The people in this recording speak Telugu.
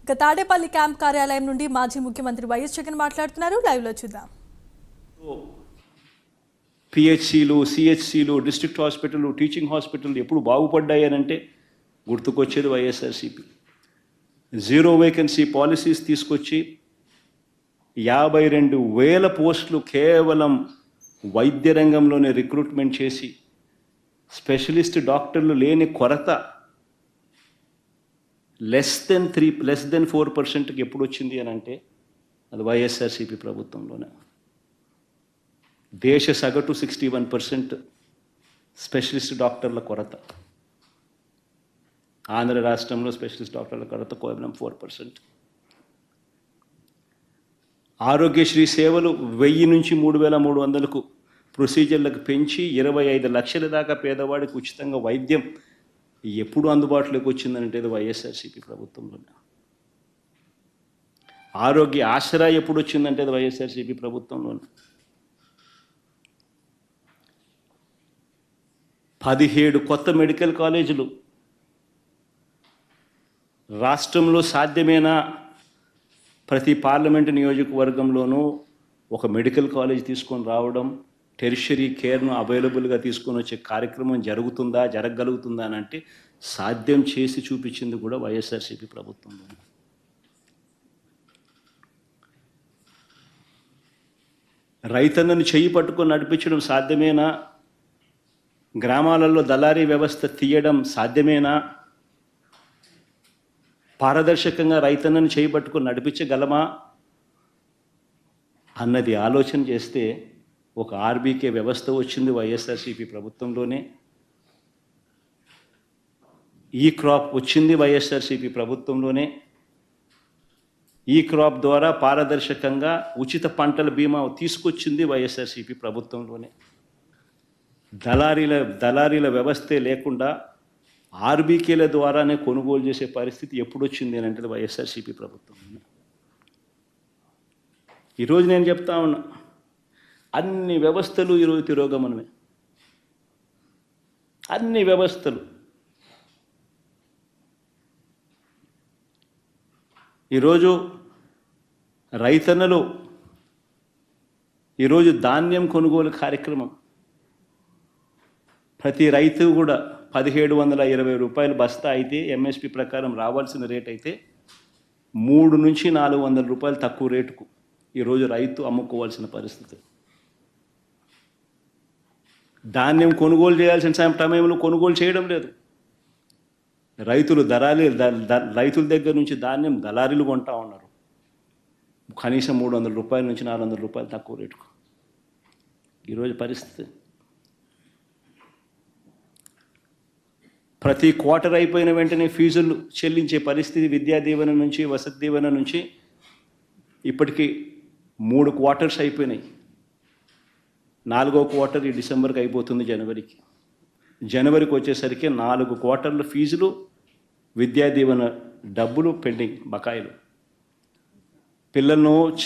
ఇక తాడేపల్లి క్యాంప్ కార్యాలయం నుండి మాజీ ముఖ్యమంత్రి వైఎస్ జగన్ మాట్లాడుతున్నారు. లైవ్ లో చూద్దాం. పిహెచ్సిలు, సిహెచ్సిలు, డిస్ట్రిక్ట్ హాస్పిటల్, టీచింగ్ హాస్పిటల్ ఎప్పుడు బాగుపడ్డాయనంటే గుర్తుకొచ్చేది వైఎస్ఆర్సీపీ. జీరో వేకెన్సీ పాలసీస్ తీసుకొచ్చి 52,000 పోస్టులు కేవలం వైద్య రంగంలోనే రిక్రూట్మెంట్ చేసి స్పెషలిస్ట్ డాక్టర్లు లేని కొరత లెస్ దెన్ 4%కి ఎప్పుడు వచ్చింది అని అంటే అది వైఎస్ఆర్సీపీ ప్రభుత్వంలోనే. దేశ సగటు 61% స్పెషలిస్ట్ డాక్టర్ల కొరత. ఆంధ్ర రాష్ట్రంలో స్పెషలిస్ట్ డాక్టర్ల కొరత కేవలం 4%. ఆరోగ్యశ్రీ సేవలు 1000 నుంచి 3,300కు ప్రొసీజర్లకు పెంచి 25 లక్షల దాకా పేదవాడికి ఉచితంగా వైద్యం ఎప్పుడు అందుబాటులోకి వచ్చిందంటే అది వైఎస్ఆర్సీపీ ప్రభుత్వంలోనే. ఆరోగ్య ఆసరా ఎప్పుడు వచ్చిందంటే అది వైఎస్ఆర్సీపీ ప్రభుత్వంలోనే. 17 కొత్త మెడికల్ కాలేజీలు రాష్ట్రంలో సాధ్యమేనా? ప్రతి పార్లమెంటు నియోజకవర్గంలోనూ ఒక మెడికల్ కాలేజ్ తీసుకొని రావడం, టెరిషరీ కేర్ను అవైలబుల్గా తీసుకొని వచ్చే కార్యక్రమం జరగగలుగుతుందా అని అంటే సాధ్యం చేసి చూపించింది కూడా వైఎస్ఆర్సీపీ ప్రభుత్వంలో. రైతన్నను చెయ్యి పట్టుకొని నడిపించడం సాధ్యమేనా? గ్రామాలలో దళారీ వ్యవస్థ తీయడం సాధ్యమేనా? పారదర్శకంగా రైతన్నను చేయి పట్టుకొని నడిపించగలమా అన్నది ఆలోచన చేస్తే ఒక ఆర్బీకే వ్యవస్థ వచ్చింది వైఎస్ఆర్సీపీ ప్రభుత్వంలోనే. ఈ క్రాప్ వచ్చింది వైఎస్ఆర్సీపీ ప్రభుత్వంలోనే. ఈ క్రాప్ ద్వారా పారదర్శకంగా ఉచిత పంటల బీమా తీసుకొచ్చింది వైఎస్ఆర్సీపీ ప్రభుత్వంలోనే. దళారీల వ్యవస్థే లేకుండా ఆర్బీకేల ద్వారానే కొనుగోలు చేసే పరిస్థితి ఎప్పుడు వచ్చింది అని అంటే వైఎస్ఆర్సీపీ ప్రభుత్వంలోనే. ఈరోజు నేను చెప్తా ఉన్నా, అన్ని వ్యవస్థలు ఈరోజు తిరోగమనమే. అన్ని వ్యవస్థలు ఈరోజు రైతన్నలు ఈరోజు ధాన్యం కొనుగోలు కార్యక్రమం ప్రతి రైతు కూడా 1,720 రూపాయలు బస్తా అయితే ఎంఎస్పి ప్రకారం రావాల్సిన రేట్ అయితే 3 నుంచి 400 రూపాయలు తక్కువ రేటుకు ఈరోజు రైతు అమ్ముకోవాల్సిన పరిస్థితి. ధాన్యం కొనుగోలు చేయాల్సిన సమయంలో కొనుగోలు చేయడం లేదు. రైతుల దగ్గర నుంచి ధాన్యం దళారీలు కొంటా ఉన్నారు కనీసం 300 రూపాయల నుంచి 400 రూపాయలు తక్కువ రేటుకు. ఈరోజు పరిస్థితి. ప్రతి క్వార్టర్ అయిపోయిన వెంటనే ఫీజులు చెల్లించే పరిస్థితి. విద్యా దీవెన నుంచి, వసతి దీవెన నుంచి ఇప్పటికీ 3 క్వార్టర్స్ అయిపోయినాయి. 4వ క్వార్టర్ ఈ డిసెంబర్కి అయిపోతుంది. జనవరికి వచ్చేసరికి 4 క్వార్టర్ల ఫీజులు, విద్యా దీవెన డబ్బులు పెండింగ్ బకాయిలు. పిల్లలను